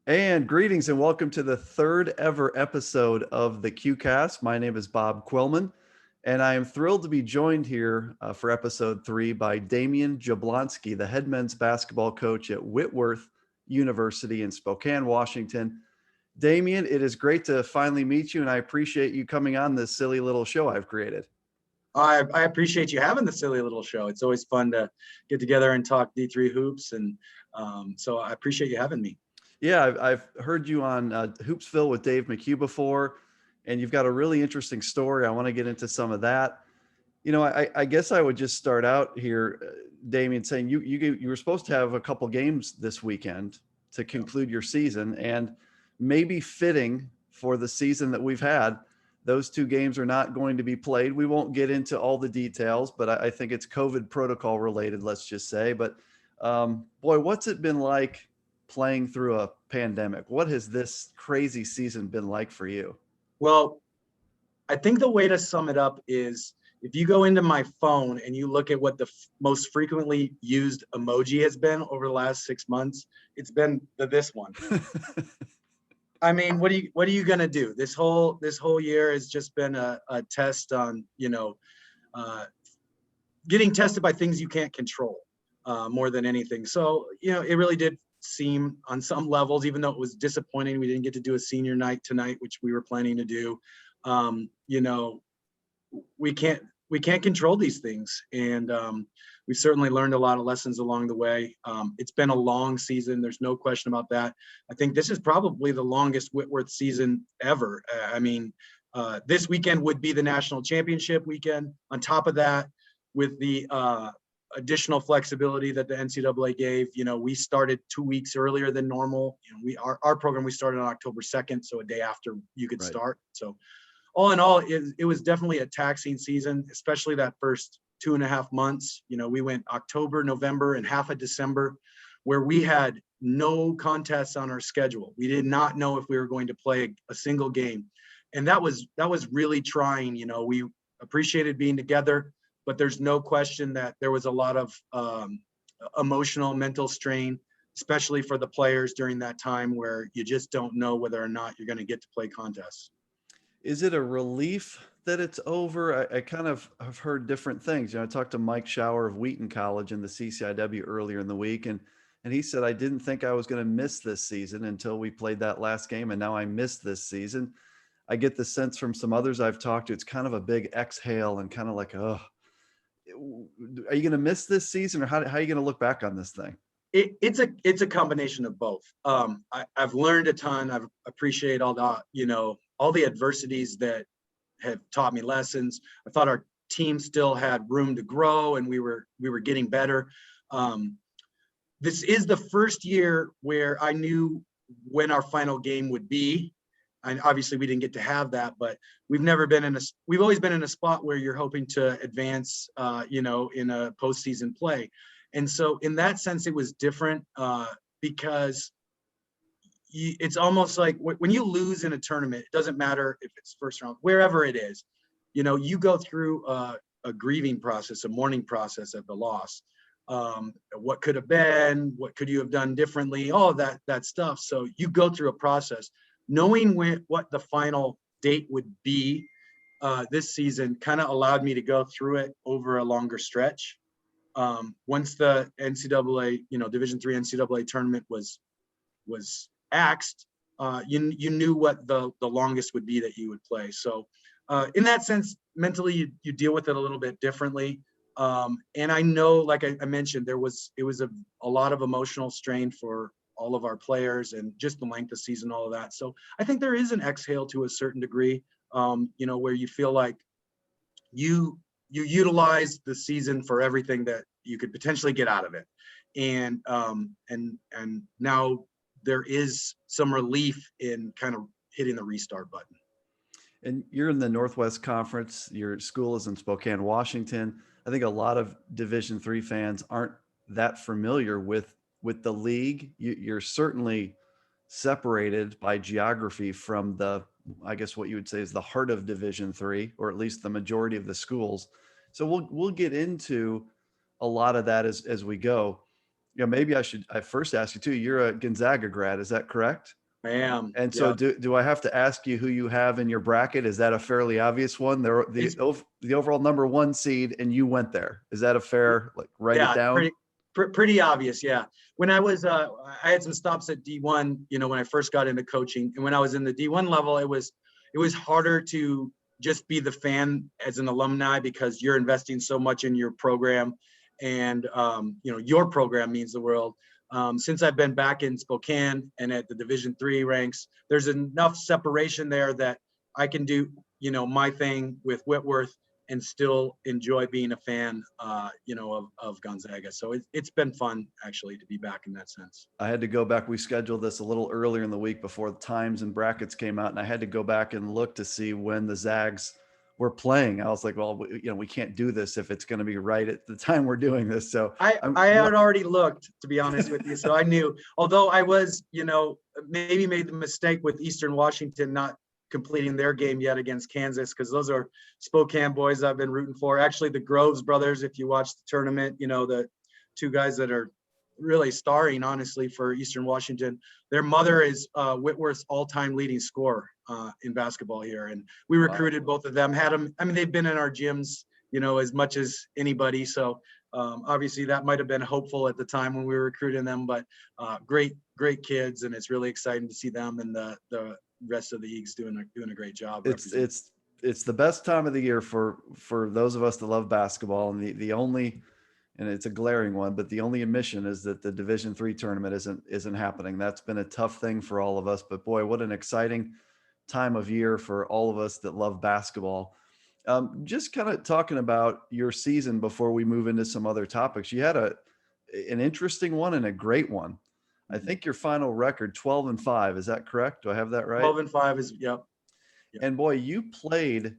And greetings and welcome to the third ever episode of the QCast. My name is Bob Quillman, and I am thrilled to be joined here for episode 3 by Damion Jablonski, the head men's basketball coach at Whitworth University in Spokane, Washington. Damion, it is great to finally meet you, and I appreciate you coming on this silly little show I've created. I appreciate you having the silly little show. It's always fun to get together and talk D3 hoops, and so I appreciate you having me. Yeah, I've heard you on Hoopsville with Dave McHugh before, and you've got a really interesting story. I want to get into some of that. I guess I would just start out here, Damion, saying you were supposed to have a couple games this weekend to conclude your season, and maybe fitting for the season that we've had, those two games are not going to be played. We won't get into all the details, but I think it's COVID protocol related, let's just say. But boy, what's it been like playing through a pandemic? What has this crazy season been like for you? Well, I think the way to sum it up is if you go into my phone and you look at what the most frequently used emoji has been over the last 6 months, it's been this one. I mean, what are you gonna do? This whole year has just been a test on, getting tested by things you can't control more than anything. So, it really did seem on some levels, even though it was disappointing, we didn't get to do a senior night tonight, which we were planning to do. We can't control these things, and we certainly learned a lot of lessons along the way. It's been a long season, there's no question about that. I think this is probably the longest Whitworth season ever. This weekend would be the national championship weekend. On top of that, with the additional flexibility that the NCAA gave, we started 2 weeks earlier than normal. Our program, we started on October 2nd, so a day after you could start. So all in all, it was definitely a taxing season, especially that first 2.5 months. We went October, November, and half of December, where we had no contests on our schedule. We did not know if we were going to play a single game. And that was really trying. We appreciated being together, but there's no question that there was a lot of emotional, mental strain, especially for the players during that time where you just don't know whether or not you're going to get to play contests. Is it a relief that it's over? I kind of have heard different things. I talked to Mike Schauer of Wheaton College in the CCIW earlier in the week, and he said, I didn't think I was going to miss this season until we played that last game, and now I missed this season. I get the sense from some others I've talked to, it's kind of a big exhale and kind of like, oh, are you going to miss this season, or how are you going to look back on this thing? It's a combination of both. I've learned a ton. I've appreciated all the adversities that have taught me lessons. I thought our team still had room to grow, and we were getting better. This is the first year where I knew when our final game would be. And obviously we didn't get to have that, but we've always been in a spot where you're hoping to advance, in a postseason play. And so in that sense, it was different because it's almost like when you lose in a tournament, it doesn't matter if it's first round, wherever it is, you go through a grieving process, a mourning process of the loss. What could have been, what could you have done differently, all of that stuff. So you go through a process. Knowing what the final date would be this season kind of allowed me to go through it over a longer stretch. Once the NCAA, Division III NCAA tournament was axed, you knew what the longest would be that you would play. So in that sense, mentally, you deal with it a little bit differently. And I know, like I mentioned, it was a lot of emotional strain for all of our players and just the length of season, all of that. So I think there is an exhale to a certain degree, where you feel like you utilize the season for everything that you could potentially get out of it. And now there is some relief in kind of hitting the restart button. And you're in the Northwest Conference. Your school is in Spokane, Washington. I think a lot of Division III fans aren't that familiar with the league. You're certainly separated by geography from I guess what you would say is the heart of Division III, or at least the majority of the schools. So we'll get into a lot of that as we go. Yeah, maybe I first ask you too. You're a Gonzaga grad, is that correct? I am. And so Yeah. do I have to ask you who you have in your bracket? Is that a fairly obvious one? The overall number one seed, and you went there. Is that a fair, like, write it Yeah, down? pretty obvious. Yeah. When I was, I had some stops at D1, when I first got into coaching, and when I was in the D1 level, it was harder to just be the fan as an alumni because you're investing so much in your program, and your program means the world. Since I've been back in Spokane and at the Division III ranks, there's enough separation there that I can do, my thing with Whitworth and still enjoy being a fan, of Gonzaga. So it's been fun actually to be back in that sense. I had to go back. We scheduled this a little earlier in the week before the times and brackets came out, and I had to go back and look to see when the Zags were playing. I was like, well, we can't do this if it's going to be right at the time we're doing this. So I had already looked, to be honest with you. So I knew, although I was, maybe made the mistake with Eastern Washington not completing their game yet against Kansas, because those are Spokane boys I've been rooting for. Actually, the Groves brothers, if you watch the tournament, the two guys that are really starring, honestly, for Eastern Washington. Their mother is Whitworth's all-time leading scorer in basketball here. And we recruited both of them, had them. I mean, they've been in our gyms, as much as anybody. So obviously that might've been hopeful at the time when we were recruiting them, but great kids. And it's really exciting to see them and the rest of the leagues doing a great job. It's the best time of the year for those of us that love basketball. And the only, and it's a glaring one, but the only omission is that the Division III tournament isn't happening. That's been a tough thing for all of us, but boy, what an exciting time of year for all of us that love basketball. Just kind of talking about your season before we move into some other topics. You had an interesting one and a great one. I think your final record, 12-5. Is that correct? Do I have that right? 12-5 is, yep. And boy, you played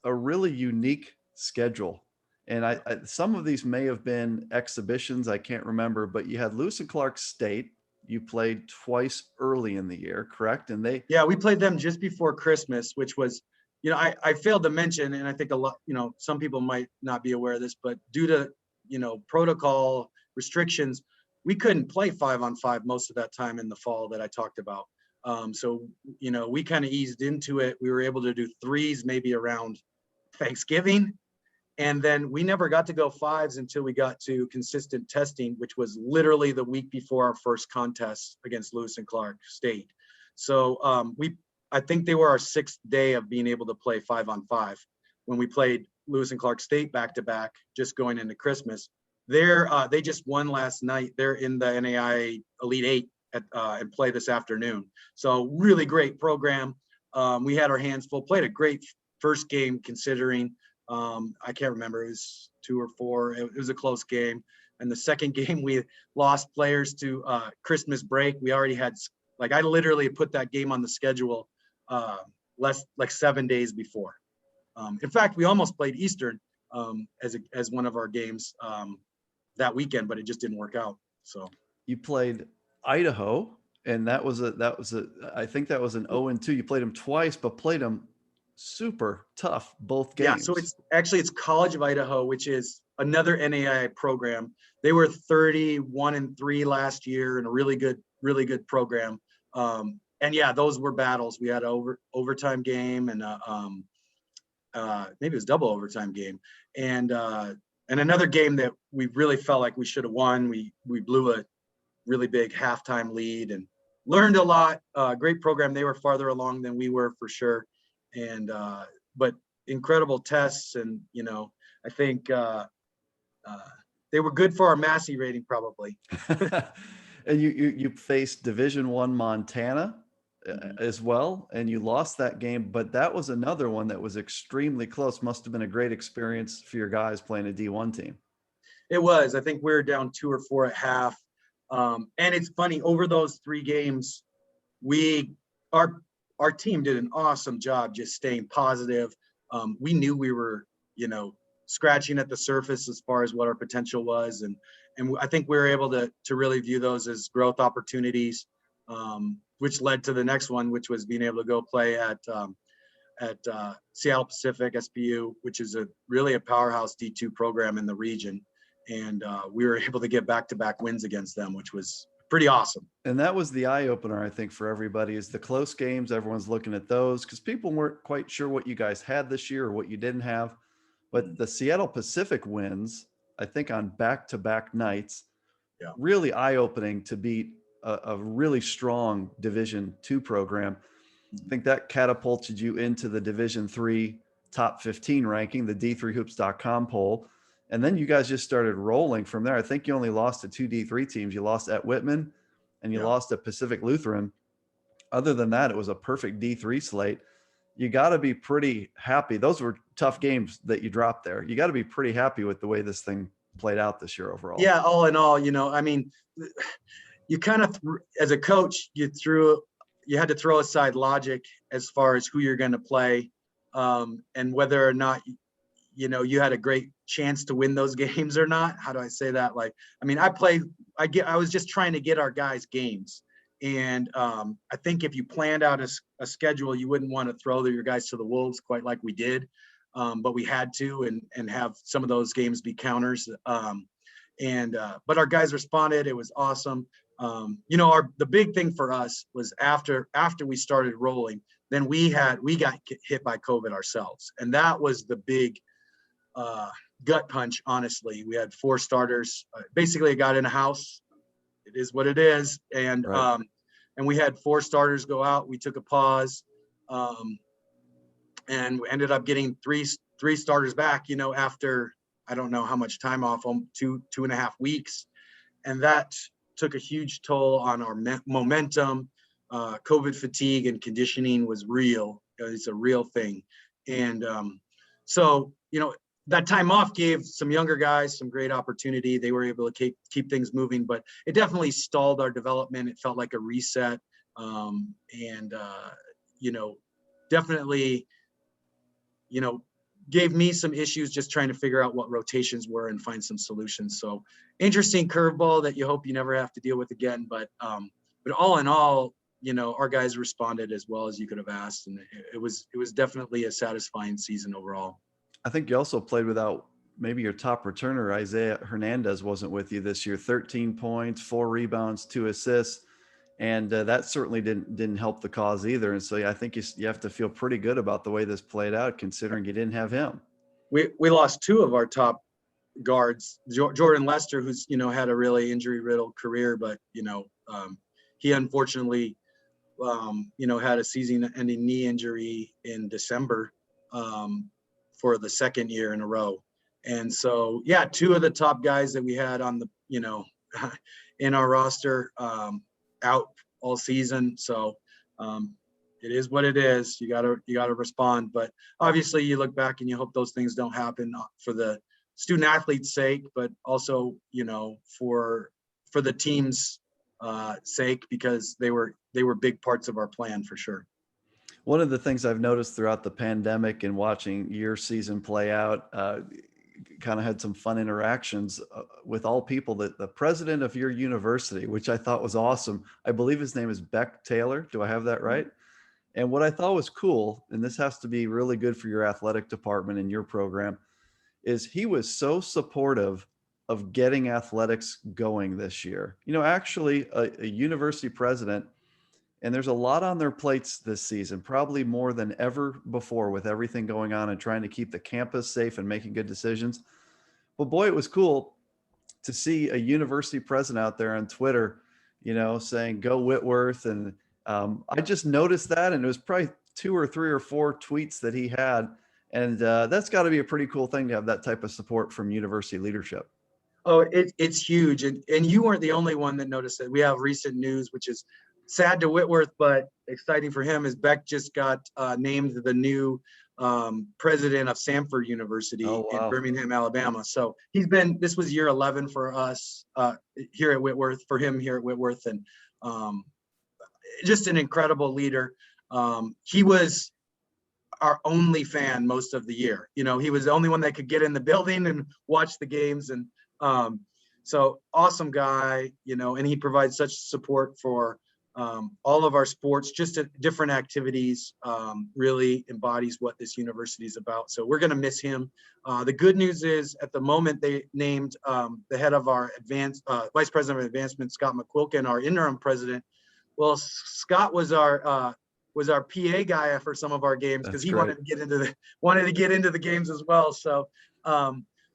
a really unique schedule. And I some of these may have been exhibitions, I can't remember, but you had Lewis and Clark State. You played twice early in the year, correct? And we played them just before Christmas, which was, I failed to mention, and I think a lot, some people might not be aware of this, but due to, protocol restrictions, we couldn't play 5-on-5 most of that time in the fall that I talked about. So, we kind of eased into it. We were able to do threes maybe around Thanksgiving. And then we never got to go fives until we got to consistent testing, which was literally the week before our first contest against Lewis and Clark State. So I think they were our sixth day of being able to play 5-on-5 when we played Lewis and Clark State back to back, just going into Christmas. They just won last night. They're in the NAIA Elite Eight and play this afternoon. So really great program. We had our hands full, played a great first game considering. I can't remember, it was 2 or 4. It was a close game. And the second game, we lost players to Christmas break. We already had, I literally put that game on the schedule less like 7 days before. In fact, we almost played Eastern as one of our games that weekend, but it just didn't work out. So you played Idaho, and I think that was an 0-2. You played them twice, but played them super tough both games. Yeah, so it's College of Idaho, which is another NAIA program. They were 31-3 last year and a really good program. And yeah, those were battles. We had an overtime game and maybe it was double overtime game, and another game that we really felt like we should have won. We blew a really big halftime lead and learned a lot. Great program. They were farther along than we were for sure. And but incredible tests, and I think they were good for our Massey rating probably. And you faced Division I Montana as well, and you lost that game, but that was another one that was extremely close. Must have been a great experience for your guys playing a D1 team. It was. I think we were down 2 or 4 at half, and it's funny, over those 3 games, our team did an awesome job just staying positive. We knew we were, scratching at the surface as far as what our potential was. And I think we were able to really view those as growth opportunities, which led to the next one, which was being able to go play at Seattle Pacific, SPU, which is really a powerhouse D2 program in the region. and we were able to get back-to-back wins against them, which was pretty awesome. And that was the eye opener, I think, for everybody, is the close games. Everyone's looking at those because people weren't quite sure what you guys had this year or what you didn't have. But the Seattle Pacific wins, I think, on back-to-back nights, really eye-opening to beat a really strong Division II program. I think that catapulted you into the Division III top 15 ranking, the D3hoops.com poll. And then you guys just started rolling from there. I think you only lost to 2 D3 teams. You lost at Whitman and you lost at Pacific Lutheran. Other than that, it was a perfect D3 slate. You got to be pretty happy. Those were tough games that you dropped there. You got to be pretty happy with the way this thing played out this year overall. Yeah, all in all, I mean, you kind of, as a coach, you had to throw aside logic as far as who you're going to play, and whether or not, you had a great chance to win those games or not. How do I say that? Like, I mean, I was just trying to get our guys games. And I think if you planned out a schedule, you wouldn't want to throw your guys to the wolves quite like we did. But we had to, and have some of those games be counters. But our guys responded. It was awesome. The big thing for us was after we started rolling, then we got hit by COVID ourselves. And that was the big gut punch. Honestly, we had 4 starters. Basically, I got in a house. It is what it is. And, right. And we had 4 starters go out. We took a pause. And we ended up getting three starters back, after, I don't know how much time off, 2.5 weeks. And that took a huge toll on our momentum. COVID fatigue and conditioning was real. It's a real thing. And so, that time off gave some younger guys some great opportunity. They were able to keep things moving, but it definitely stalled our development. It felt like a reset. Definitely, gave me some issues just trying to figure out what rotations were and find some solutions. So interesting curveball that you hope you never have to deal with again. But all in all, our guys responded as well as you could have asked. And it was definitely a satisfying season overall. I think you also played without maybe your top returner. Isaiah Hernandez wasn't with you this year. 13 points, 4 rebounds, 2 assists. And that certainly didn't help the cause either. And so I think you have to feel pretty good about the way this played out, considering you didn't have him. We lost 2 of our top guards. Jordan Lester, who's had a really injury-riddled career, but he unfortunately had a season-ending knee injury in December for the second year in a row. And so 2 of the top guys that we had on the in our roster out all season. So it is what it is. You gotta respond. But obviously you look back and you hope those things don't happen for the student athlete's sake, but also, for the team's sake, because they were big parts of our plan for sure. One of the things I've noticed throughout the pandemic and watching your season play out, kind of had some fun interactions with all people. The president of your university, which I thought was awesome. I believe his name is Beck Taylor. Do I have that right? And what I thought was cool, and this has to be really good for your athletic department and your program, is he was so supportive of getting athletics going this year. Actually a university president, and there's a lot on their plates this season, probably more than ever before, with everything going on and trying to keep the campus safe and making good decisions. But boy, it was cool to see a university president out there on Twitter, saying go Whitworth. And I just noticed that, and it was probably 2 or 3 or 4 tweets that he had. And that's got to be a pretty cool thing to have that type of support from university leadership. Oh, it's huge. And you weren't the only one that noticed it. We have recent news, which is sad to Whitworth, but exciting for him, is Beck just got named the new president of Samford University in Birmingham, Alabama. So this was year 11 for us here at Whitworth, for him here at Whitworth. And just an incredible leader. He was our only fan most of the year. He was the only one that could get in the building and watch the games. And so awesome guy, and he provides such support for all of our sports, just different activities, really embodies what this university is about. So we're going to miss him. The good news is at the moment they named the head of our vice president of advancement, Scott McQuilkin, our interim president. Well, Scott was our PA guy for some of our games because he wanted to get into the games as well. So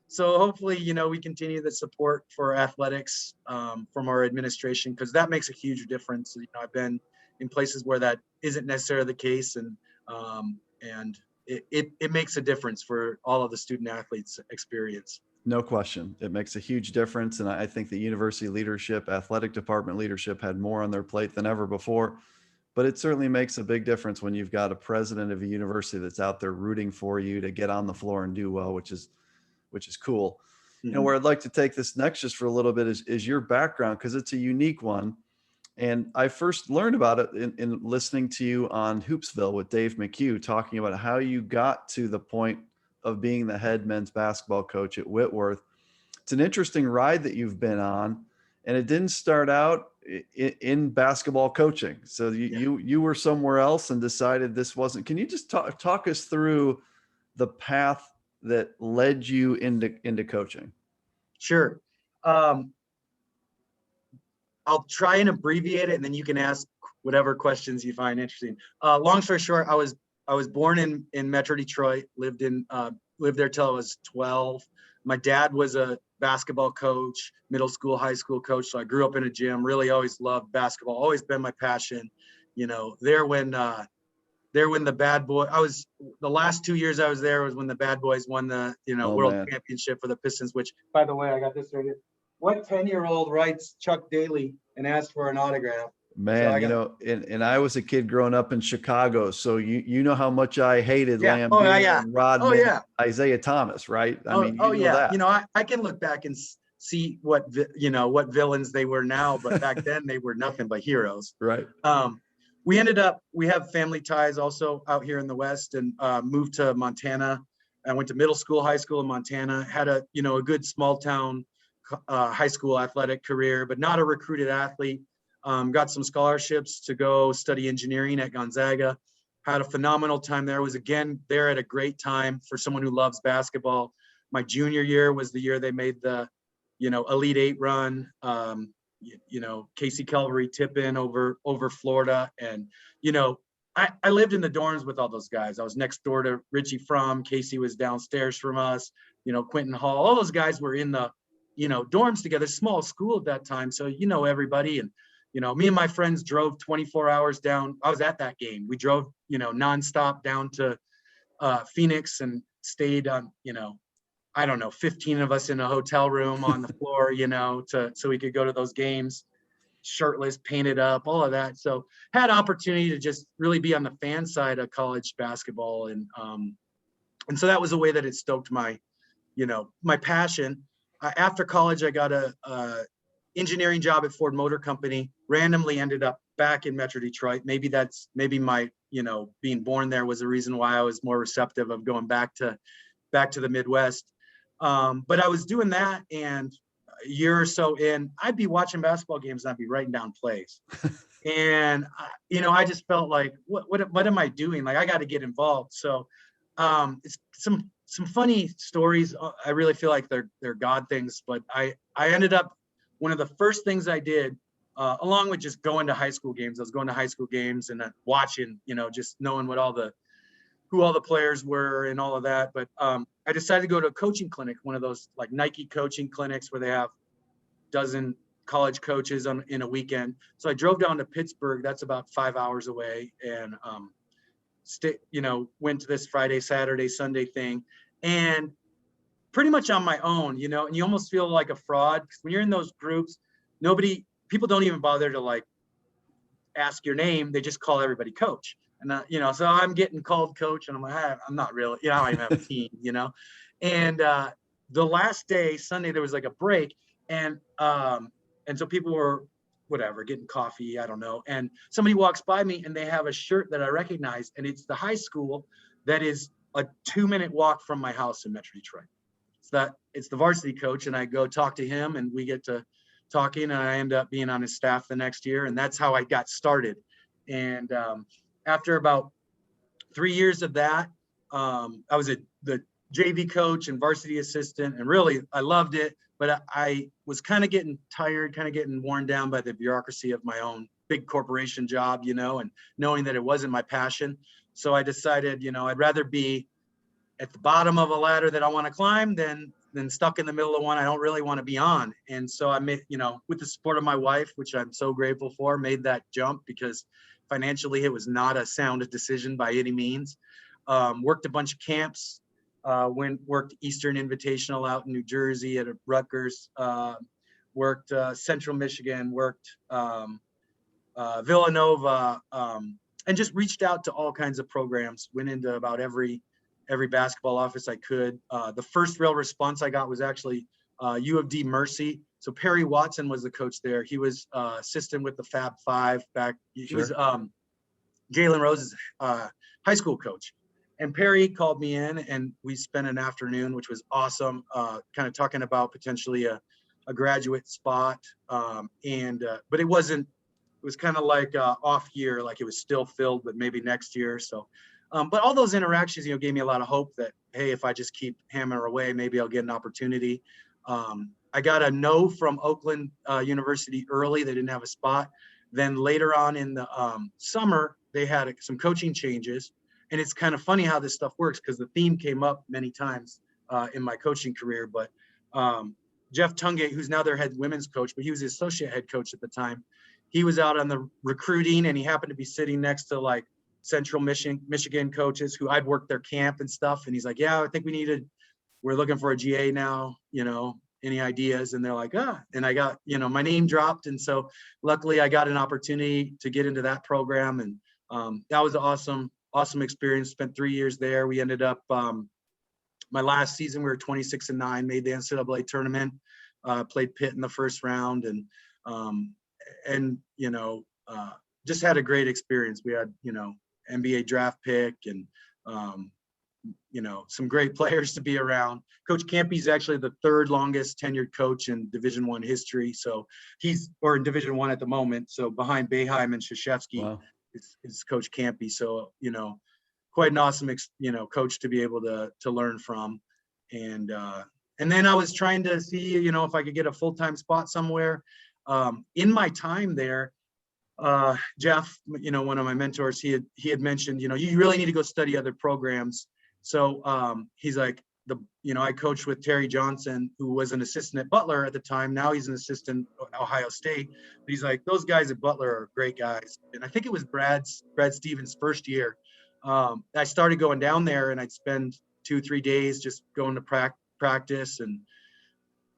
so hopefully, we continue the support for athletics from our administration, because that makes a huge difference. I've been in places where that isn't necessarily the case, and it makes a difference for all of the student athletes' experience. No question. It makes a huge difference. And I think the university leadership, athletic department leadership had more on their plate than ever before. But it certainly makes a big difference when you've got a president of a university that's out there rooting for you to get on the floor and do well, which is cool. Mm-hmm. Where I'd like to take this next just for a little bit is your background, because it's a unique one. And I first learned about it in listening to you on Hoopsville with Dave McHugh, talking about how you got to the point of being the head men's basketball coach at Whitworth. It's an interesting ride that you've been on, and it didn't start out in basketball coaching. So you were somewhere else and decided this wasn't. Can you just talk us through the path that led you into coaching? Sure. I'll try and abbreviate it, and then you can ask whatever questions you find interesting. Long story short, I was born in Metro Detroit, lived there till I was 12. My dad was a basketball coach, middle school, high school coach. So I grew up in a gym, really always loved basketball, always been my passion. There when the bad boy, the last 2 years I was there was when the bad boys won the, world championship for the Pistons, which, by the way, I got this right here. What 10-year-old writes Chuck Daly and asks for an autograph? Man, and I was a kid growing up in Chicago, so you know how much I hated Lambeer and Rodman, Isaiah Thomas, right? I mean, that. I can look back and see what villains they were now, but back then they were nothing but heroes. Right. We have family ties also out here in the West, and moved to Montana. I went to middle school, high school in Montana, had a good small town high school athletic career, but not a recruited athlete. Got some scholarships to go study engineering at Gonzaga. Had a phenomenal time there. Was again there at a great time for someone who loves basketball. My junior year was the year they made the, Elite Eight run. Casey Calvary tip-in over Florida. And, I lived in the dorms with all those guys. I was next door to Richie Fromm. Casey was downstairs from us. Quentin Hall. All those guys were in the, dorms together. Small school at that time. So, everybody. And, me and my friends drove 24 hours down. I was at that game. We drove, nonstop down to Phoenix and stayed on, 15 of us in a hotel room on the floor, so we could go to those games, shirtless, painted up, all of that. So had opportunity to just really be on the fan side of college basketball. And so that was a way that it stoked my passion. After college, I got a engineering job at Ford Motor Company, randomly ended up back in Metro Detroit. Maybe my, being born there was the reason why I was more receptive of going back to the Midwest. But I was doing that, and a year or so in, I'd be watching basketball games and I'd be writing down plays. And, I just felt like, what am I doing? Like, I got to get involved. So it's some funny stories. I really feel like they're God things, but I ended up, one of the first things I did, along with just going to high school games, I was going to high school games and watching, just knowing who all the players were and all of that. But I decided to go to a coaching clinic, one of those like Nike coaching clinics where they have a dozen college coaches in a weekend. So I drove down to Pittsburgh. That's about 5 hours away, and went to this Friday, Saturday, Sunday thing, and pretty much on my own, and you almost feel like a fraud because when you're in those groups, people don't even bother to like ask your name. They just call everybody coach. And, so I'm getting called coach, and I'm like, I'm not really, I don't even have a team, and the last day, Sunday, there was like a break, and so people were getting coffee, I don't know. And somebody walks by me and they have a shirt that I recognize, and it's the high school that is a 2-minute walk from my house in Metro Detroit. It's the varsity coach, and I go talk to him, and we get to talking, and I ended up being on his staff the next year, and that's how I got started. And after about 3 years of that, I was the JV coach and varsity assistant, and really I loved it, but I was kind of getting tired, kind of getting worn down by the bureaucracy of my own big corporation job, and knowing that it wasn't my passion. So I decided, I'd rather be at the bottom of a ladder that I want to climb than stuck in the middle of one I don't really want to be on. And so I made, with the support of my wife, which I'm so grateful for, made that jump, because financially it was not a sound decision by any means. Worked a bunch of camps, worked Eastern Invitational out in New Jersey at Rutgers, worked Central Michigan, worked Villanova, and just reached out to all kinds of programs, went into about every basketball office I could. The first real response I got was actually U of D Mercy. So Perry Watson was the coach there. He was assistant with the Fab Five back. He was Jalen Rose's high school coach. And Perry called me in, and we spent an afternoon, which was awesome, kind of talking about potentially a graduate spot. But it wasn't, it was kind of like off year, like it was still filled, but maybe next year. So, but all those interactions, gave me a lot of hope that, hey, if I just keep hammering away, maybe I'll get an opportunity. I got a no from Oakland University early. They didn't have a spot. Then later on in the summer, they had some coaching changes. And it's kind of funny how this stuff works, because the theme came up many times in my coaching career. But Jeff Tungate, who's now their head women's coach, but he was the associate head coach at the time. He was out on the recruiting, and he happened to be sitting next to like Central Michigan coaches who I'd worked their camp and stuff. And he's like, yeah, I think we're looking for a GA now, any ideas? And they're like, and I got, my name dropped. And so luckily I got an opportunity to get into that program. And that was an awesome experience. Spent 3 years there. We ended up, my last season, we were 26-9, made the NCAA tournament, played Pitt in the first round, and just had a great experience. We had, NBA draft pick, and, some great players to be around. Coach Campy's actually the third longest tenured coach in Division I history. So or in Division I at the moment. So behind Boeheim and Krzyzewski. Wow. Is Coach Campy. So, quite an awesome, coach to be able to learn from. And then I was trying to see, if I could get a full-time spot somewhere. In my time there, Jeff, one of my mentors, he had mentioned, you really need to go study other programs. So he's like, I coached with Terry Johnson, who was an assistant at Butler at the time. Now he's an assistant at Ohio State. But he's like, those guys at Butler are great guys. And I think it was Brad Stevens' first year. I started going down there, and I'd spend 2-3 days just going to practice and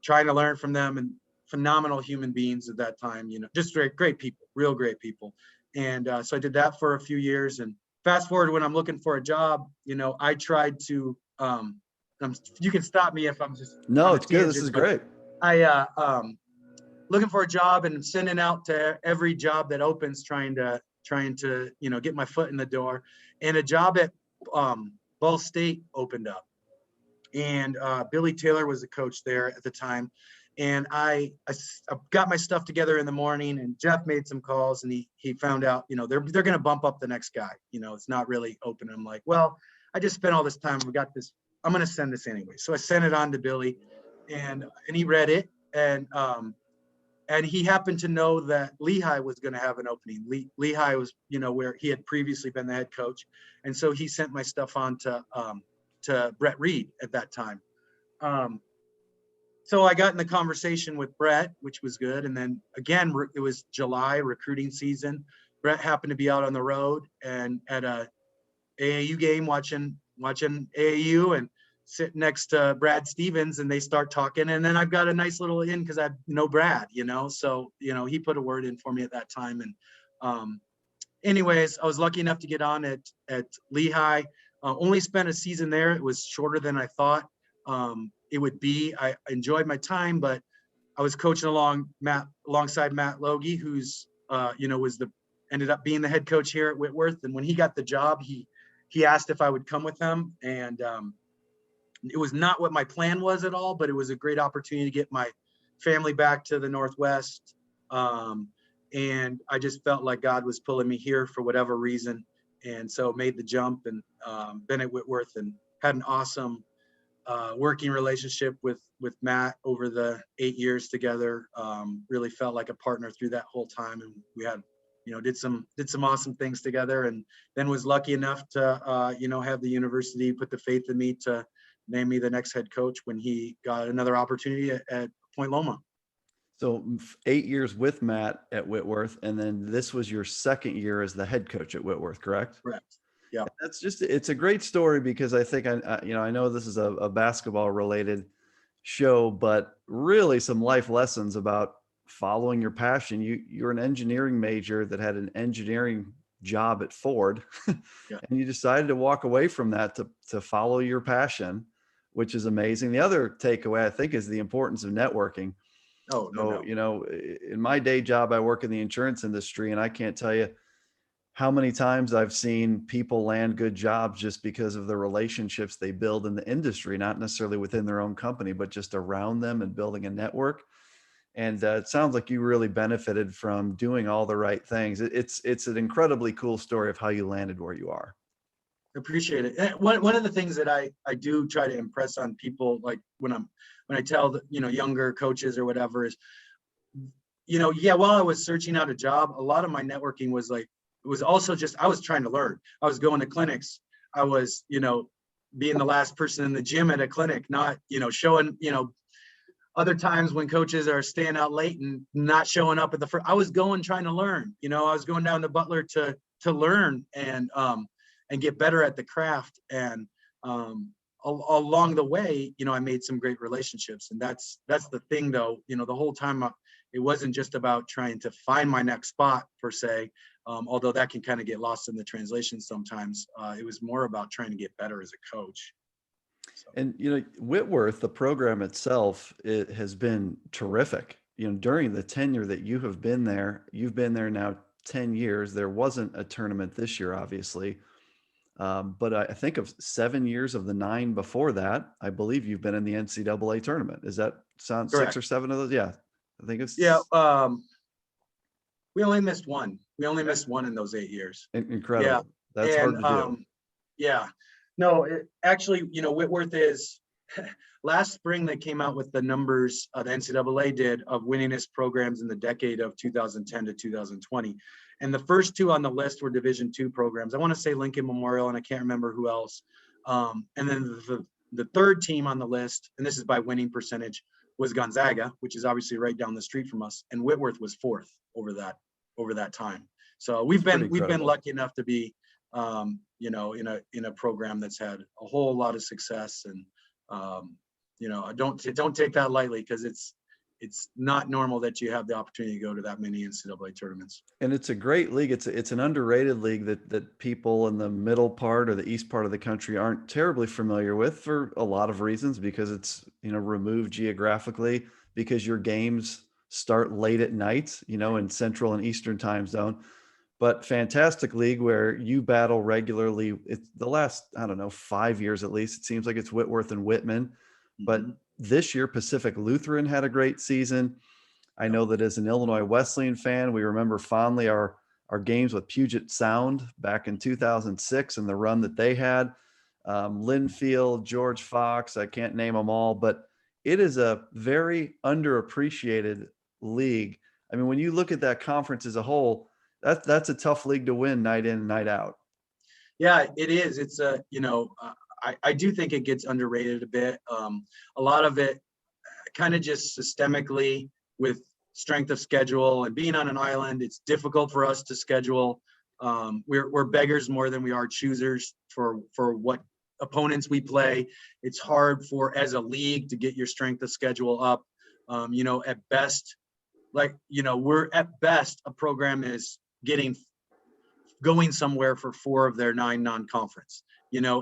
trying to learn from them. And phenomenal human beings at that time, just great people, real great people. And so I did that for a few years. And fast forward, when I'm looking for a job, I tried to, you can stop me if I'm just. No, it's good. This is great. I looking for a job and sending out to every job that opens, trying to get my foot in the door. And a job at Ball State opened up, and Billy Taylor was the coach there at the time. And I got my stuff together in the morning, and Jeff made some calls, and he found out, they're going to bump up the next guy. It's not really open. I'm like, well, I just spent all this time. We got this. I'm going to send this anyway. So I sent it on to Billy, and he read it. And he happened to know that Lehigh was going to have an opening. Lehigh was, where he had previously been the head coach. And so he sent my stuff on to Brett Reed at that time. So I got in the conversation with Brett, which was good. And then again, it was July, recruiting season. Brett happened to be out on the road and at a AAU game watching AAU, and sitting next to Brad Stevens, and they start talking. And then I've got a nice little in because I know Brad, so, he put a word in for me at that time. And anyways, I was lucky enough to get on at Lehigh. Only spent a season there. It was shorter than I thought it would be. I enjoyed my time, but I was coaching alongside Matt Logie, who's, ended up being the head coach here at Whitworth. And when he got the job, he asked if I would come with him. And it was not what my plan was at all, but it was a great opportunity to get my family back to the Northwest. And I just felt like God was pulling me here for whatever reason. And so made the jump and been at Whitworth and had an awesome working relationship with Matt over the 8 years together. Really felt like a partner through that whole time. And we had, did some awesome things together, and then was lucky enough to, have the university put the faith in me to name me the next head coach when he got another opportunity at Point Loma. So 8 years with Matt at Whitworth, and then this was your second year as the head coach at Whitworth, correct? Correct. Yeah. It's a great story, because I think I know this is a basketball related show, but really some life lessons about following your passion. You're an engineering major that had an engineering job at Ford, Yeah. and you decided to walk away from that to follow your passion, which is amazing. The other takeaway, I think, is the importance of networking. Oh, no. So, in my day job, I work in the insurance industry, and I can't tell you how many times I've seen people land good jobs just because of the relationships they build in the industry, not necessarily within their own company, but just around them and building a network. And it sounds like you really benefited from doing all the right things. It's an incredibly cool story of how you landed where you are. Appreciate it. One of the things that I do try to impress on people, like when I tell the, younger coaches or whatever, is, while I was searching out a job, a lot of my networking was like, it was also just, I was trying to learn. I was going to clinics. I was, being the last person in the gym at a clinic, not, showing, other times when coaches are staying out late and not showing up at the first, I was trying to learn, I was going down to Butler to learn and get better at the craft. And along the way, I made some great relationships. And that's the thing though, the whole time it wasn't just about trying to find my next spot per se. Although that can kind of get lost in the translation sometimes. It was more about trying to get better as a coach. So. And, Whitworth, the program itself, it has been terrific. During the tenure that you have been there, you've been there now 10 years. There wasn't a tournament this year, obviously. But I think of 7 years of the 9 before that, I believe you've been in the NCAA tournament. Does that sound Correct. 6 or 7 of those? Yeah, I think it's. Yeah. We only missed one. We only missed one in those 8 years. Incredible. Yeah. That's hard to do. Yeah. No, actually, Whitworth is last spring they came out with the numbers the NCAA did of winningest programs in the decade of 2010 to 2020. And the first 2 on the list were Division II programs. I want to say Lincoln Memorial, and I can't remember who else. And then the third team on the list, and this is by winning percentage, was Gonzaga, which is obviously right down the street from us. And Whitworth was 4th over that time. So we've been lucky enough to be, in a program that's had a whole lot of success. And, don't take that lightly, because it's not normal that you have the opportunity to go to that many NCAA tournaments. And it's a great league. It's an underrated league that people in the middle part or the east part of the country aren't terribly familiar with for a lot of reasons, because it's, removed geographically, because your games start late at night, in Central and Eastern time zone. But fantastic league where you battle regularly. It's the last, 5 years at least, it seems like it's Whitworth and Whitman. But this year, Pacific Lutheran had a great season. I know that as an Illinois Wesleyan fan, we remember fondly our games with Puget Sound back in 2006 and the run that they had. Linfield, George Fox, I can't name them all, but it is a very underappreciated league. I mean, when you look at that conference as a whole, that's a tough league to win night in and night out. Yeah, it is. It's I do think it gets underrated a bit. A lot of it kind of just systemically with strength of schedule and being on an island, it's difficult for us to schedule. We're beggars more than we are choosers for what opponents we play. It's hard as a league to get your strength of schedule up. At best, we're at best, a program is going somewhere for 4 of their 9 non-conference,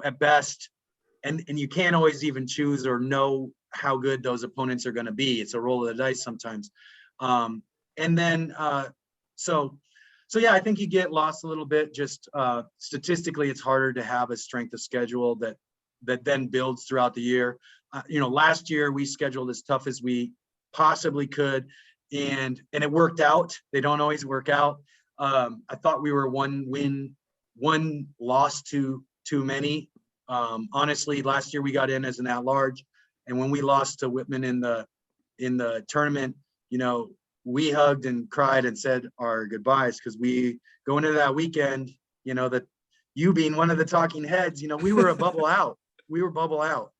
at best. And you can't always even choose or know how good those opponents are going to be. It's a roll of the dice sometimes. And then, so yeah, I think you get lost a little bit. Just statistically, it's harder to have a strength of schedule that then builds throughout the year. Last year we scheduled as tough as we possibly could. And it worked out. They don't always work out. I thought we were one loss too many. Honestly, last year we got in as an at-large, and when we lost to Whitman in the tournament, we hugged and cried and said our goodbyes, because we go into that weekend, that you being one of the talking heads, we were a bubble out. We were bubble out.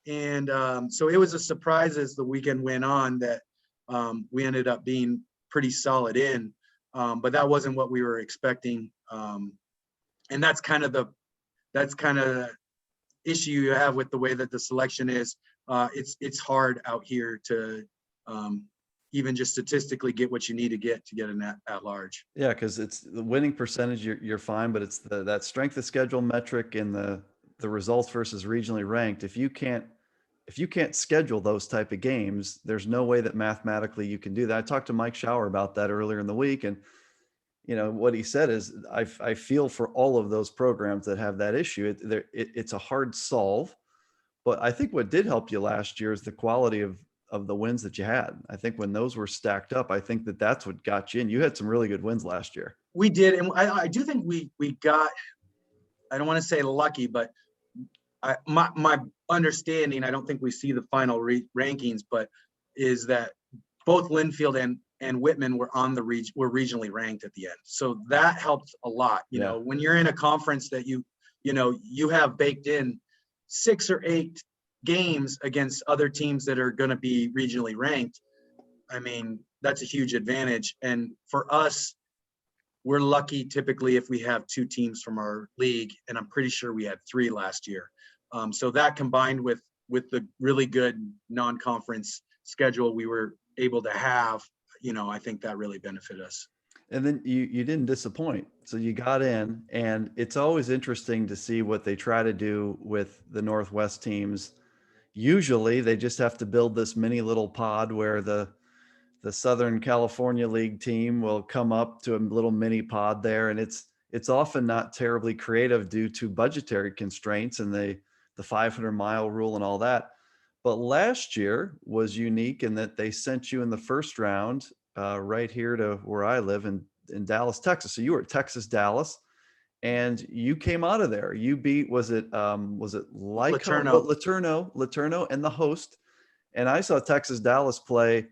And so it was a surprise as the weekend went on that we ended up being pretty solid in, but that wasn't what we were expecting. And that's kind of the issue you have with the way that the selection is. It's hard out here to even just statistically get what you need to get an at large. Yeah, because it's the winning percentage, you're fine, but it's that strength of schedule metric and the results versus regionally ranked. If you can't schedule those type of games, there's no way that mathematically you can do that. I talked to Mike Schauer about that earlier in the week, and what he said is, I feel for all of those programs that have that issue. It's a hard solve, but I think what did help you last year is the quality of the wins that you had. I think when those were stacked up, I think that's what got you in. You had some really good wins last year. We did, and I do think we got, I don't want to say lucky, but my understanding, I don't think we see the final rankings, but is that both Linfield and Whitman were were regionally ranked at the end. So that helped a lot. You know, when you're in a conference that you have baked in 6 or 8 games against other teams that are going to be regionally ranked, I mean, that's a huge advantage. And for us, we're lucky typically if we have 2 teams from our league, and I'm pretty sure we had 3 last year. So that combined with the really good non-conference schedule we were able to have, I think that really benefited us. And then you didn't disappoint. So you got in, and it's always interesting to see what they try to do with the Northwest teams. Usually they just have to build this mini little pod where the Southern California League team will come up to a little mini pod there. And it's often not terribly creative due to budgetary constraints and the 500-mile rule and all that. But last year was unique in that they sent you in the first round right here to where I live in Dallas, Texas. So you were at Texas, Dallas, and you came out of there. You beat, was it LeTourneau and the host. And I saw Texas Dallas play,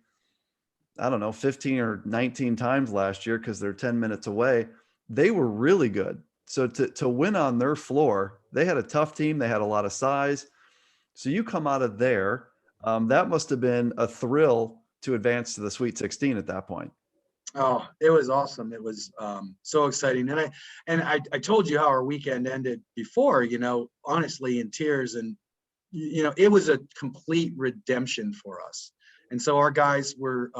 I don't know, 15 or 19 times last year because they're 10 minutes away. They were really good. So to win on their floor, they had a tough team. They had a lot of size. So you come out of there. That must have been a thrill to advance to the Sweet 16 at that point. Oh, it was awesome. It was so exciting. And I told you how our weekend ended before, honestly, in tears. And, it was a complete redemption for us. And so our guys were,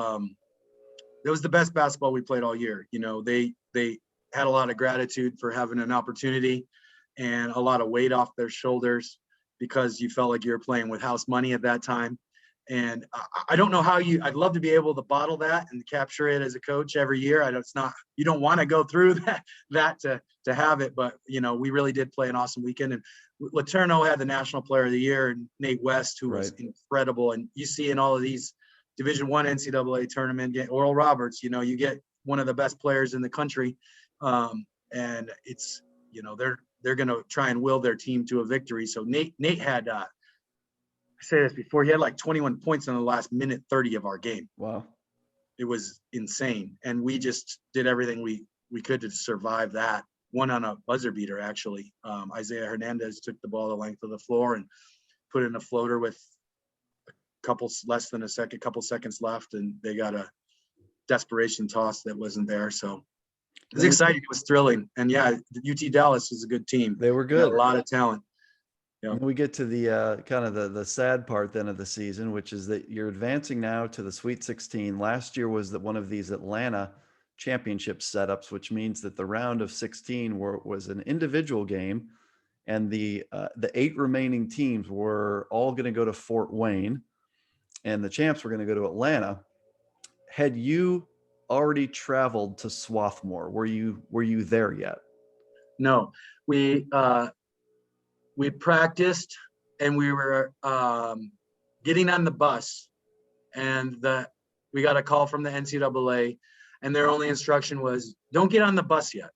it was the best basketball we played all year. They had a lot of gratitude for having an opportunity and a lot of weight off their shoulders, because you felt like you were playing with house money at that time. And I don't know how I'd love to be able to bottle that and capture it as a coach every year. You don't want to go through that to have it, but we really did play an awesome weekend. And LeTourneau had the National Player of the Year, and Nate West, who was incredible. And you see in all of these Division I NCAA tournament, Oral Roberts, you get one of the best players in the country. And it's, they're going to try and will their team to a victory. So Nate had, I say this before, he had like 21 points in the last minute 30 of our game. Wow. It was insane. And we just did everything we could to survive that. One on a buzzer beater, actually. Isaiah Hernandez took the ball the length of the floor and put in a floater with couple seconds left, and they got a desperation toss that wasn't there. So it was exciting. It was thrilling. And yeah, UT Dallas was a good team. They were good. A lot of talent. Yeah. And we get to the kind of the sad part then of the season, which is that you're advancing now to the Sweet 16. Last year was one of these Atlanta championship setups, which means that the round of 16 was an individual game, and the 8 remaining teams were all going to go to Fort Wayne, and the champs were going to go to Atlanta. Had you already traveled to Swarthmore? Were you there yet? No, we practiced, and we were getting on the bus, and we got a call from the NCAA, and their only instruction was, don't get on the bus yet.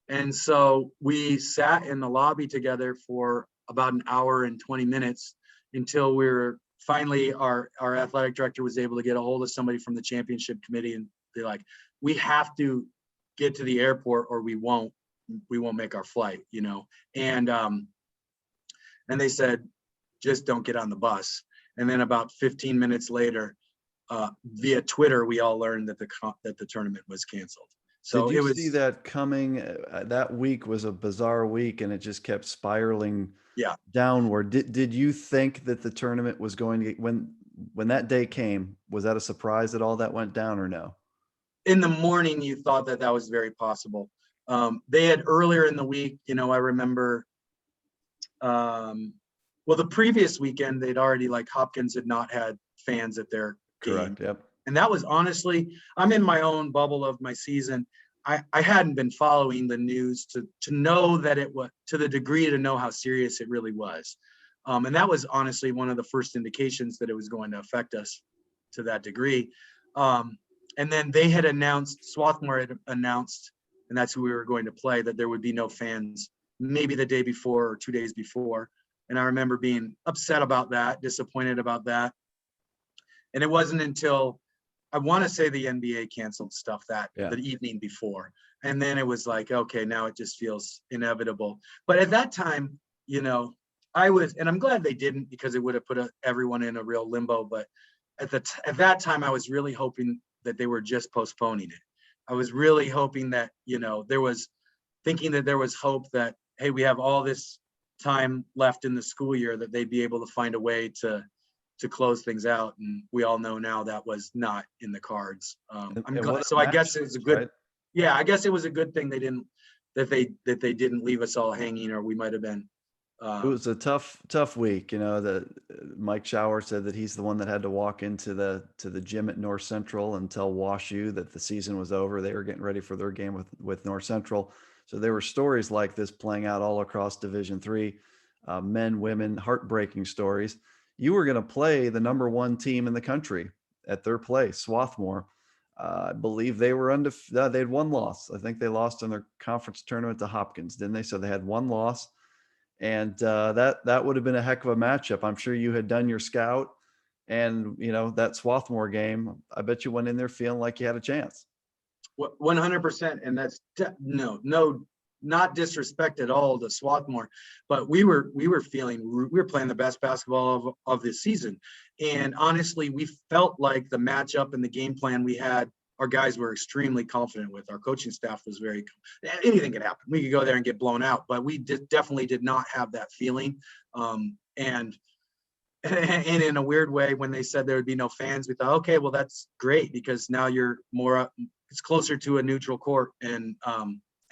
And so we sat in the lobby together for about an hour and 20 minutes until we were finally, our athletic director was able to get a hold of somebody from the championship committee and be like, we have to get to the airport or we won't make our flight, you know? And they said, just don't get on the bus. And then about 15 minutes later, via Twitter, we all learned that the tournament was canceled. So did you it was, see that coming? That week was a bizarre week, and it just kept spiraling downward. Did you think that the tournament was going to get, when that day came, was that a surprise that all that went down, or no? In the morning, you thought that was very possible. They had earlier in the week, you know, I remember, well, the previous weekend, they'd already, like, Hopkins had not had fans at their game. Correct. Yep. And that was honestly, I'm in my own bubble of my season. I hadn't been following the news to know that it was, to the degree to know how serious it really was. And that was honestly one of the first indications that it was going to affect us to that degree. And then they had announced, Swarthmore had announced, and that's who we were going to play, that there would be no fans, maybe the day before or 2 days before. And I remember being upset about that, disappointed about that. And it wasn't until, I want to say, the NBA canceled stuff the evening before. And then it was like, okay, now it just feels inevitable. But at that time, you know, and I'm glad they didn't, because it would have put everyone in a real limbo. But at that time, I was really hoping that they were just postponing it. I was really hoping that, you know, thinking that there was hope that, hey, we have all this time left in the school year, that they'd be able to find a way to close things out. And we all know now that was not in the cards. I'm glad. So I guess it was a good, right? Yeah, I guess it was a good thing they didn't leave us all hanging, or we might've been. It was a tough week. You know, Mike Shower said that he's the one that had to walk into the gym at North Central and tell WashU that the season was over. They were getting ready for their game with North Central. So there were stories like this playing out all across Division III, men, women, heartbreaking stories. You were going to play the number one team in the country at their place, Swarthmore. I believe they were they had one loss. I think they lost in their conference tournament to Hopkins, didn't they? So they had one loss, and that would have been a heck of a matchup. I'm sure you had done your scout, and you know that Swarthmore game. I bet you went in there feeling like you had a chance. 100%, and that's no. Not disrespect at all to Swarthmore, but we were playing the best basketball of this season. And honestly, we felt like the matchup and the game plan we had, our guys were extremely confident with. Our coaching staff was anything could happen. We could go there and get blown out, but we definitely did not have that feeling. And in a weird way, when they said there would be no fans, we thought, okay, well, that's great, because now you're it's closer to a neutral court.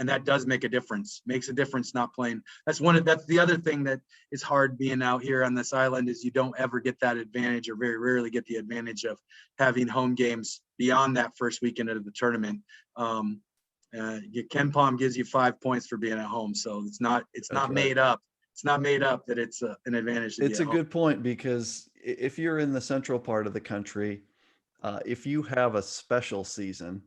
And that does makes a difference not playing. That's the other thing that is hard being out here on this island, is you don't ever get that advantage, or very rarely get the advantage of having home games beyond that first weekend of the tournament. Ken Palm gives you 5 points for being at home. So it's not made up. It's not made up that it's an advantage. It's a good point, because if you're in the central part of the country, if you have a special season,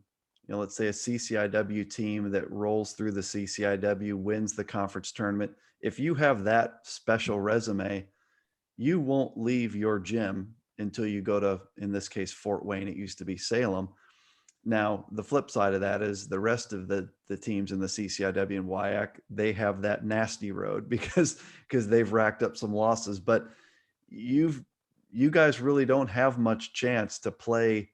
you know, let's say a CCIW team that rolls through the CCIW, wins the conference tournament. If you have that special resume, you won't leave your gym until you go to, in this case, Fort Wayne. It used to be Salem. Now, the flip side of that is the rest of the teams in the CCIW and WIAC, they have that nasty road because they've racked up some losses. But you guys really don't have much chance to play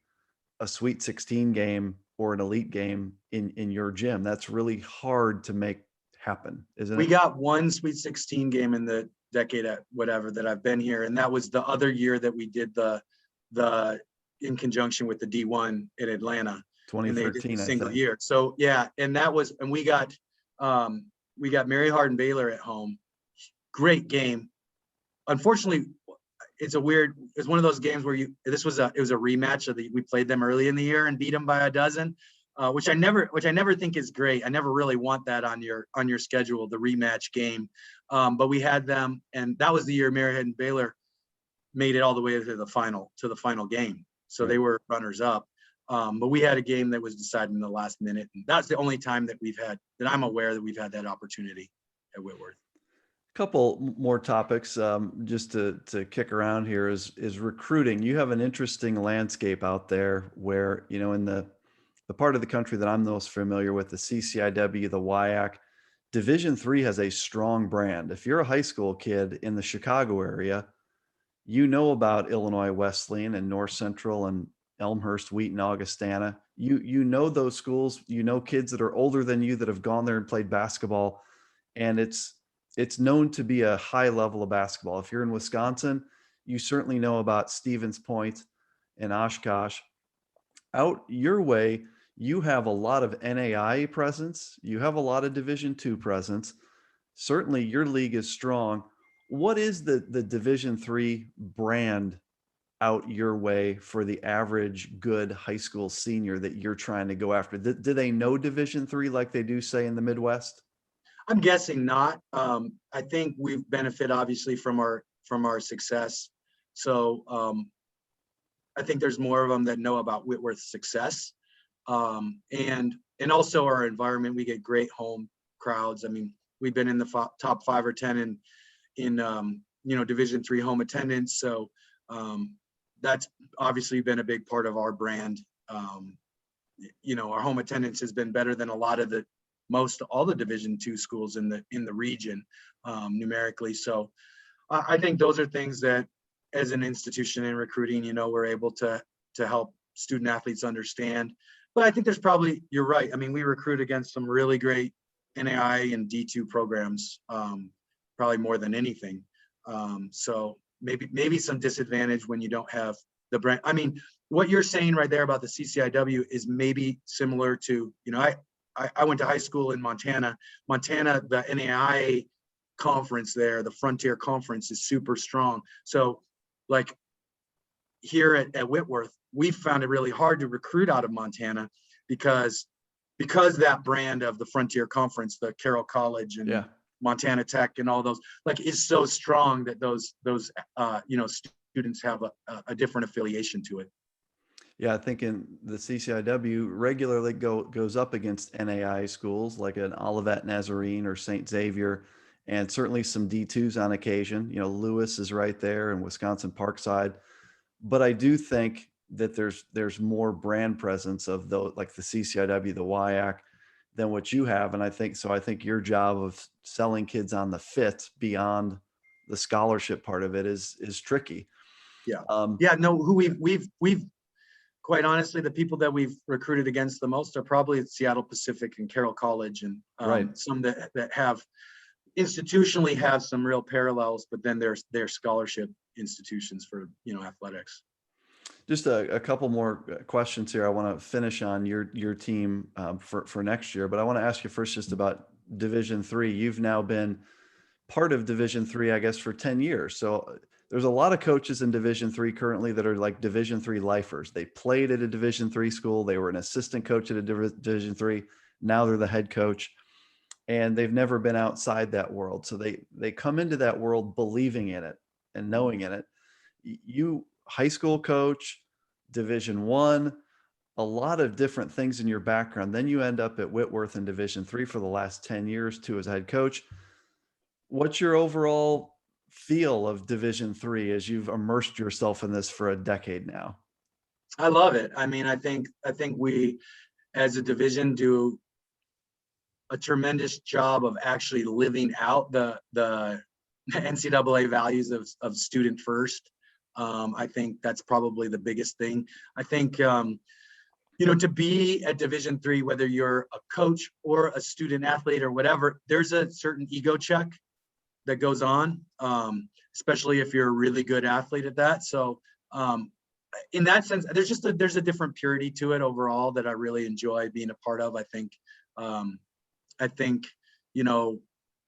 a Sweet 16 game or an elite game in your gym. That's really hard to make happen, isn't it? We got one Sweet 16 game in the decade at whatever that I've been here, and that was the other year that we did the in conjunction with the D1 in Atlanta. 2013, single year. So yeah, and that was, and we got Mary Hardin Baylor at home. Great game. Unfortunately, it's one of those games where it was a rematch we played them early in the year and beat them by a dozen, which I never think is great. I never really want that on your schedule, the rematch game. But we had them, and that was the year Mary Hardin Baylor made it all the way to the final game. So Right. they were runners up. But we had a game that was decided in the last minute. And that's the only time that I'm aware that we've had that opportunity at Whitworth. Couple more topics, just to kick around here is recruiting. You have an interesting landscape out there where, in the part of the country that I'm most familiar with, the CCIW, the WIAC, Division III has a strong brand. If you're a high school kid in the Chicago area, you know about Illinois Wesleyan and North Central and Elmhurst, Wheaton, Augustana. You know those schools. You know kids that are older than you that have gone there and played basketball, and it's known to be a high level of basketball. If you're in Wisconsin, you certainly know about Stevens Point and Oshkosh. Out your way, you have a lot of NAIA presence. You have a lot of Division II presence. Certainly, your league is strong. What is the Division III brand out your way for the average good high school senior that you're trying to go after? Do they know Division III like they do, say, in the Midwest? I'm guessing not. I think we've benefited obviously from our success. So I think there's more of them that know about Whitworth's success. And also our environment. We get great home crowds. I mean, we've been in the top 5 or 10 in Division III home attendance. So that's obviously been a big part of our brand. Our home attendance has been better than a lot of all the Division II schools in the region, numerically. So I think those are things that, as an institution in recruiting, we're able to help student athletes understand. But I think you're right. I mean, we recruit against some really great NAIA and D2 programs, probably more than anything. So maybe some disadvantage when you don't have the brand. I mean, what you're saying right there about the CCIW is maybe similar to, I went to high school in Montana. The NAIA conference there, the Frontier Conference, is super strong. So like here at Whitworth, we found it really hard to recruit out of Montana because that brand of the Frontier Conference, the Carroll College and Montana Tech and all those, like, is so strong that those students have a different affiliation to it. Yeah, I think in the CCIW regularly goes up against NAI schools like an Olivet Nazarene or St. Xavier, and certainly some D2s on occasion. Lewis is right there and Wisconsin Parkside. But I do think that there's more brand presence of those, like the CCIW, the WIAC, than what you have. And I think your job of selling kids on the fit beyond the scholarship part of it is tricky. Yeah. Who we've quite honestly, the people that we've recruited against the most are probably at Seattle Pacific and Carroll College, and some that have institutionally have some real parallels, but then they're scholarship institutions for athletics. Just a couple more questions here. I want to finish on your team for next year, but I want to ask you first just about Division III. You've now been part of Division III, I guess, for 10 years. So there's a lot of coaches in Division III currently that are like Division III lifers. They played at a Division III school. They were an assistant coach at a Division III. Now they're the head coach, and they've never been outside that world. So they come into that world believing in it and knowing in it. You high school coach, Division I, a lot of different things in your background. Then you end up at Whitworth in Division III for the last 10 years too as head coach. What's your overall feel of Division III as you've immersed yourself in this for a decade now? I love it. I mean, I think we as a division do a tremendous job of actually living out the NCAA values of student first. I think that's probably the biggest thing. I think, to be at Division III, whether you're a coach or a student athlete or whatever, there's a certain ego check that goes on, especially if you're a really good athlete at that. So in that sense, there's a different purity to it overall that I really enjoy being a part of. I think,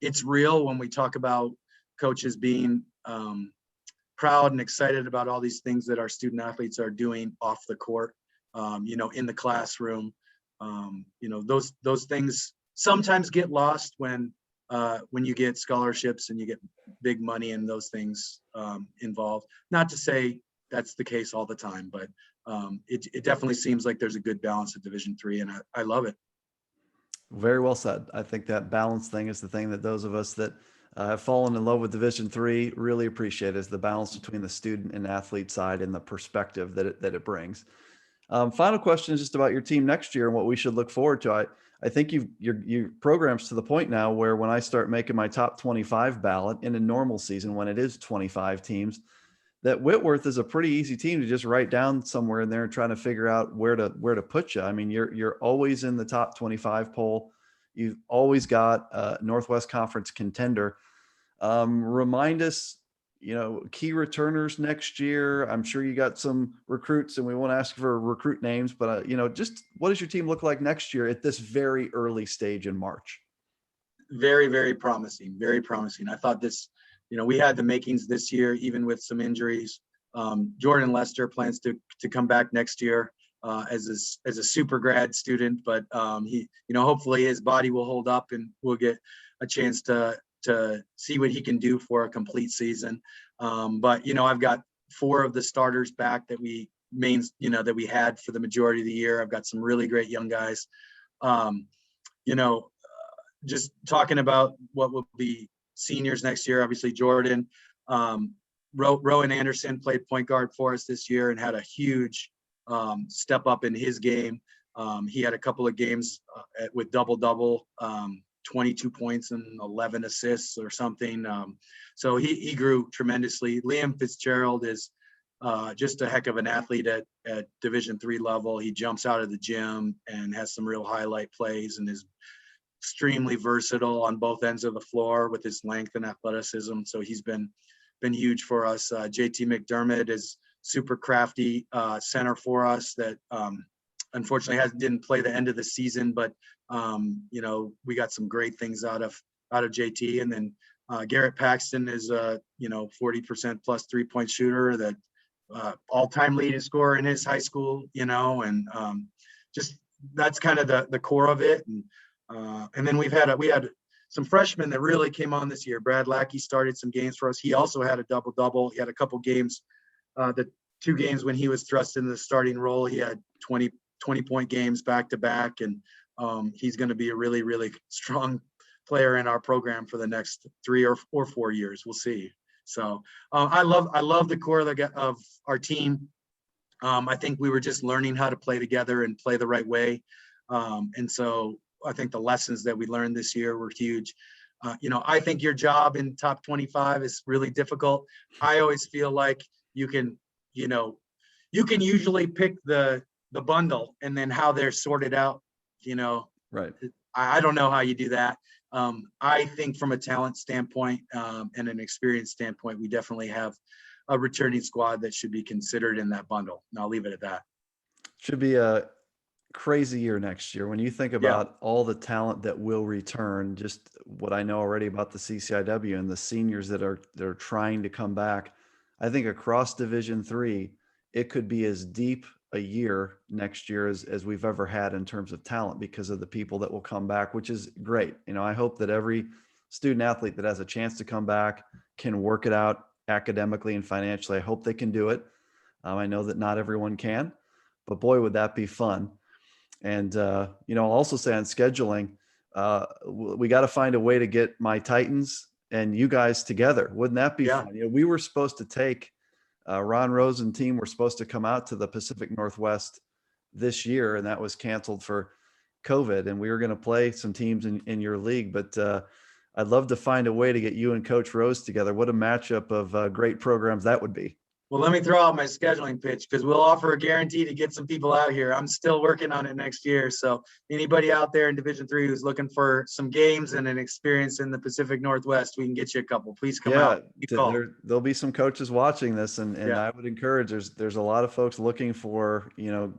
it's real when we talk about coaches being proud and excited about all these things that our student athletes are doing off the court, in the classroom. Those things sometimes get lost when when you get scholarships and you get big money and those things involved. Not to say that's the case all the time, but it definitely seems like there's a good balance at Division III, and I love it. Very well said. I think that balance thing is the thing that those of us that have fallen in love with Division III really appreciate, is the balance between the student and athlete side and the perspective that it brings. Final question is just about your team next year and what we should look forward to. I think your program's to the point now where when I start making my top 25 ballot in a normal season, when it is 25 teams, that Whitworth is a pretty easy team to just write down somewhere in there and trying to figure out where to put you. I mean, you're always in the top 25 poll. You've always got a Northwest Conference contender. Remind us, key returners next year. I'm sure you got some recruits, and we won't ask for recruit names, but just what does your team look like next year at this very early stage in March? Very, very promising. Very promising. I thought this, we had the makings this year, even with some injuries. Jordan Lester plans to come back next year as a super grad student, but he, hopefully his body will hold up and we'll get a chance to see what he can do for a complete season. But, I've got 4 of the starters back that we had for the majority of the year. I've got some really great young guys. Just talking about what will be seniors next year, obviously Jordan, Rowan Anderson played point guard for us this year and had a huge step up in his game. He had a couple of games with double, 22 points and 11 assists or something. So he grew tremendously. Liam Fitzgerald is just a heck of an athlete at Division III level. He jumps out of the gym and has some real highlight plays and is extremely versatile on both ends of the floor with his length and athleticism. So he's been huge for us. JT McDermott is super crafty center for us that unfortunately didn't play the end of the season, but we got some great things out of JT. And then Garrett Paxton is a 40% plus 3-point shooter that all-time leading scorer in his high school, and just that's kind of the core of it. And then we had some freshmen that really came on this year. Brad Lackey started some games for us. He also had a double. He had a couple games, the 2 games when he was thrust into the starting role. He had 20-point games back to back, and he's going to be a really, really strong player in our program for the next 3 or 4 years. We'll see. So I love the core of our team. I think we were just learning how to play together and play the right way. And so I think the lessons that we learned this year were huge. I think your job in top 25 is really difficult. I always feel like you can usually pick the bundle and then how they're sorted out, Right. I don't know how you do that. I think from a talent standpoint and an experience standpoint, we definitely have a returning squad that should be considered in that bundle. And I'll leave it at that. Should be a crazy year next year when you think about all the talent that will return. Just what I know already about the CCIW and the seniors that are trying to come back. I think across Division III, it could be as deep a year next year as we've ever had in terms of talent because of the people that will come back, which is great. I hope that every student athlete that has a chance to come back can work it out academically and financially. I hope they can do it. I know that not everyone can, but boy, would that be fun. And, I'll also say on scheduling, we got to find a way to get my Titans and you guys together. Wouldn't that be fun? We were supposed to take Ron Rose and team were supposed to come out to the Pacific Northwest this year, and that was canceled for COVID. And we were going to play some teams in your league, but I'd love to find a way to get you and Coach Rose together. What a matchup of great programs that would be. Well, let me throw out my scheduling pitch because we'll offer a guarantee to get some people out here. I'm still working on it next year. So anybody out there in Division III who's looking for some games and an experience in the Pacific Northwest, we can get you a couple. Please come out. There'll be some coaches watching this, and I would encourage. There's a lot of folks looking for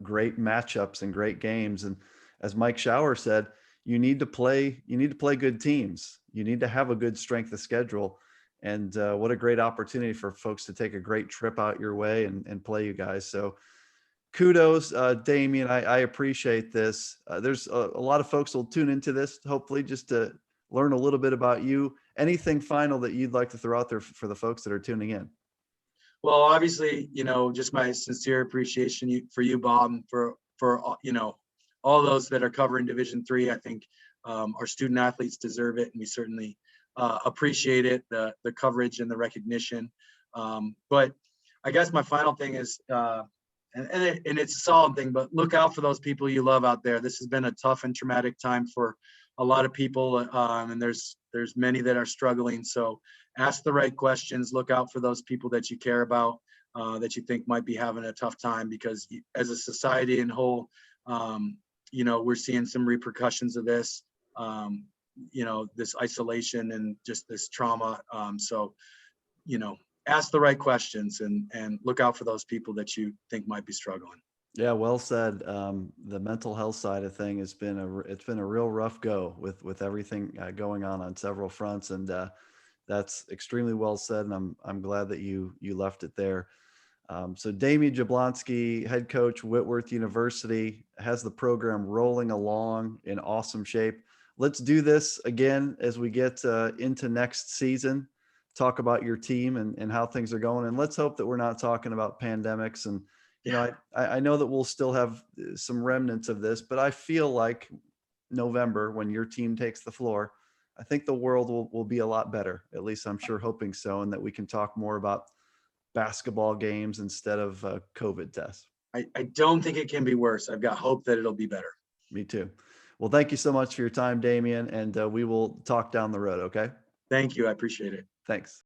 great matchups and great games. And as Mike Schauer said, you need to play good teams. You need to have a good strength of schedule. And what a great opportunity for folks to take a great trip out your way and play you guys. So kudos, Damion. I appreciate this. There's a lot of folks will tune into this, hopefully, just to learn a little bit about you. Anything final that you'd like to throw out there for the folks that are tuning in? Well, obviously, just my sincere appreciation for you, Bob, and for all those that are covering Division III. I think our student athletes deserve it, and we certainly appreciate it, the coverage and the recognition. But I guess my final thing is, and it's a solid thing, but look out for those people you love out there. This has been a tough and traumatic time for a lot of people, and there's many that are struggling. So ask the right questions, look out for those people that you care about, that you think might be having a tough time, because as a society in whole, we're seeing some repercussions of this, this isolation and just this trauma. So, ask the right questions and look out for those people that you think might be struggling. Yeah, well said. The mental health side of thing it's been a real rough go with everything going on several fronts, and that's extremely well said. And I'm glad that you left it there. So Damion Jablonski, head coach, Whitworth University, has the program rolling along in awesome shape. Let's do this again as we get into next season. Talk about your team and how things are going, and let's hope that we're not talking about pandemics. And I know that we'll still have some remnants of this, but I feel like November, when your team takes the floor, I think the world will be a lot better. At least I'm sure hoping so, and that we can talk more about basketball games instead of COVID tests. I don't think it can be worse. I've got hope that it'll be better. Me too. Well, thank you so much for your time, Damion, and we will talk down the road. Okay. Thank you. I appreciate it. Thanks.